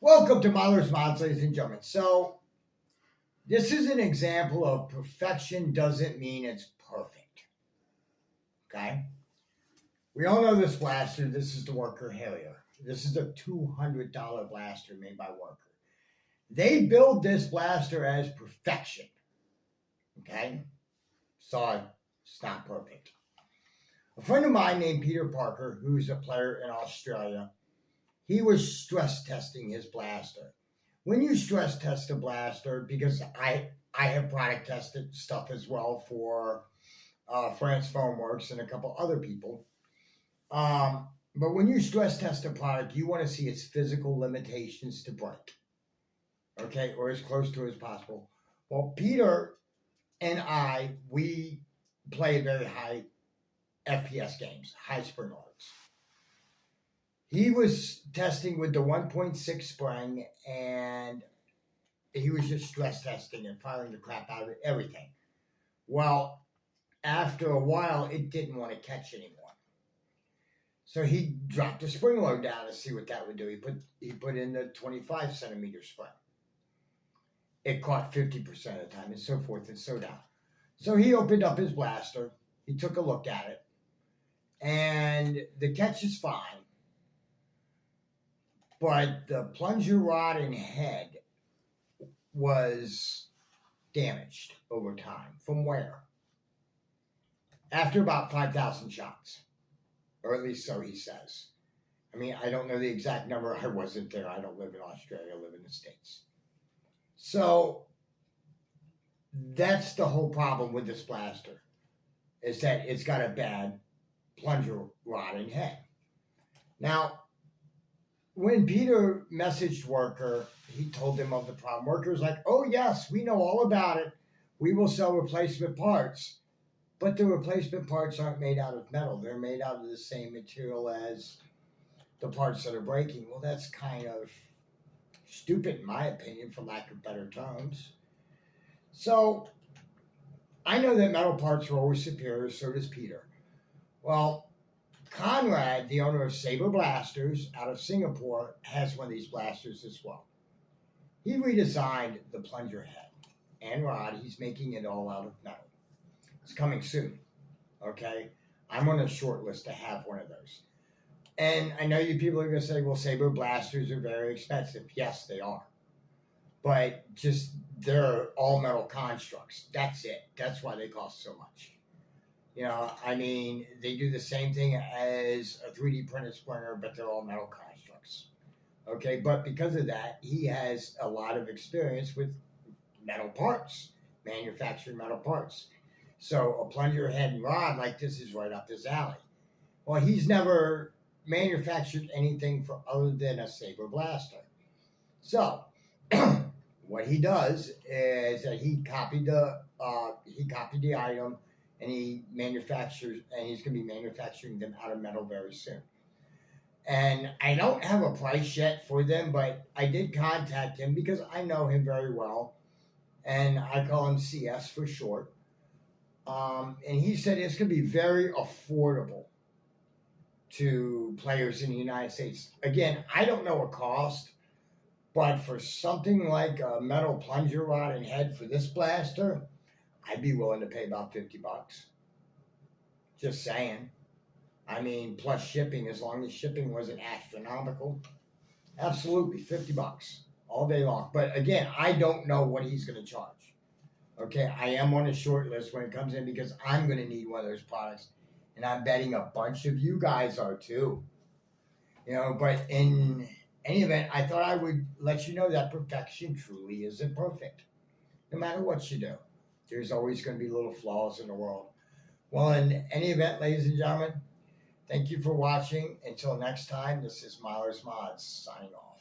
Welcome to Mahler's Mods, ladies and gentlemen. So, this is an example of perfection doesn't mean it's perfect. Okay? We all know this blaster. This is the Worker Harrier. This is a $200 blaster made by Worker. They build this blaster as perfection. Okay? Sorry, it's not perfect. A friend of mine named Peter Parker, who's a player in Australia, he was stress testing his blaster. When you stress test a blaster, because I have product tested stuff as well for France Foamworks and a couple other people. But when you stress test a product, you want to see its physical limitations to break. Okay, or as close to as possible. Well, Peter and we play very high FPS games, high spring loads. He was testing with the 1.6 spring, and he was just stress testing and firing the crap out of it, everything. Well, after a while, it didn't want to catch anymore. So he dropped the spring load down to see what that would do. He put in the 25 centimeter spring. It caught 50% of the time, and so forth and so down. So he opened up his blaster. He took a look at it, and the catch is fine. But the plunger rod and head was damaged over time. From where? After about 5,000 shots. Or at least so he says. I mean, I don't know the exact number. I wasn't there. I don't live in Australia. I live in the States. So that's the whole problem with this blaster. Is that it's got a bad plunger rod and head. Now, when Peter messaged Worker, he told them of the problem. Worker's like, oh, yes, we know all about it. We will sell replacement parts. But the replacement parts aren't made out of metal. They're made out of the same material as the parts that are breaking. Well, that's kind of stupid, in my opinion, for lack of better terms. So I know that metal parts are always superior, so does Peter. Well, Conrad, the owner of Saber Blasters out of Singapore, has one of these blasters as well. He redesigned the plunger head and rod. He's making it all out of metal. It's coming soon, okay? I'm on a short list to have one of those. And I know you people are going to say, well, Saber Blasters are very expensive. Yes, they are. But just they're all metal constructs. That's it. That's why they cost so much. You know, I mean, they do the same thing as a 3D printed springer, but they're all metal constructs. Okay, but because of that, he has a lot of experience with metal parts, manufacturing metal parts. So a plunger head and rod like this is right up his alley. Well, he's never manufactured anything for other than a Saber blaster. So what he does is that he copied the item. And he manufactures, and he's going to be manufacturing them out of metal very soon. And I don't have a price yet for them, but I did contact him because I know him very well, and I call him CS for short. And he said it's going to be very affordable to players in the United States. Again, I don't know a cost, but for something like a metal plunger rod and head for this blaster, I'd be willing to pay about $50. Just saying. I mean, plus shipping, as long as shipping wasn't astronomical. Absolutely, $50 all day long. But again, I don't know what he's going to charge. Okay, I am on a short list when it comes in because I'm going to need one of those products. And I'm betting a bunch of you guys are too. You know, but in any event, I thought I would let you know that perfection truly isn't perfect. No matter what you do. There's always going to be little flaws in the world. Well, in any event, ladies and gentlemen, thank you for watching. Until next time, this is Mahler's Mods signing off.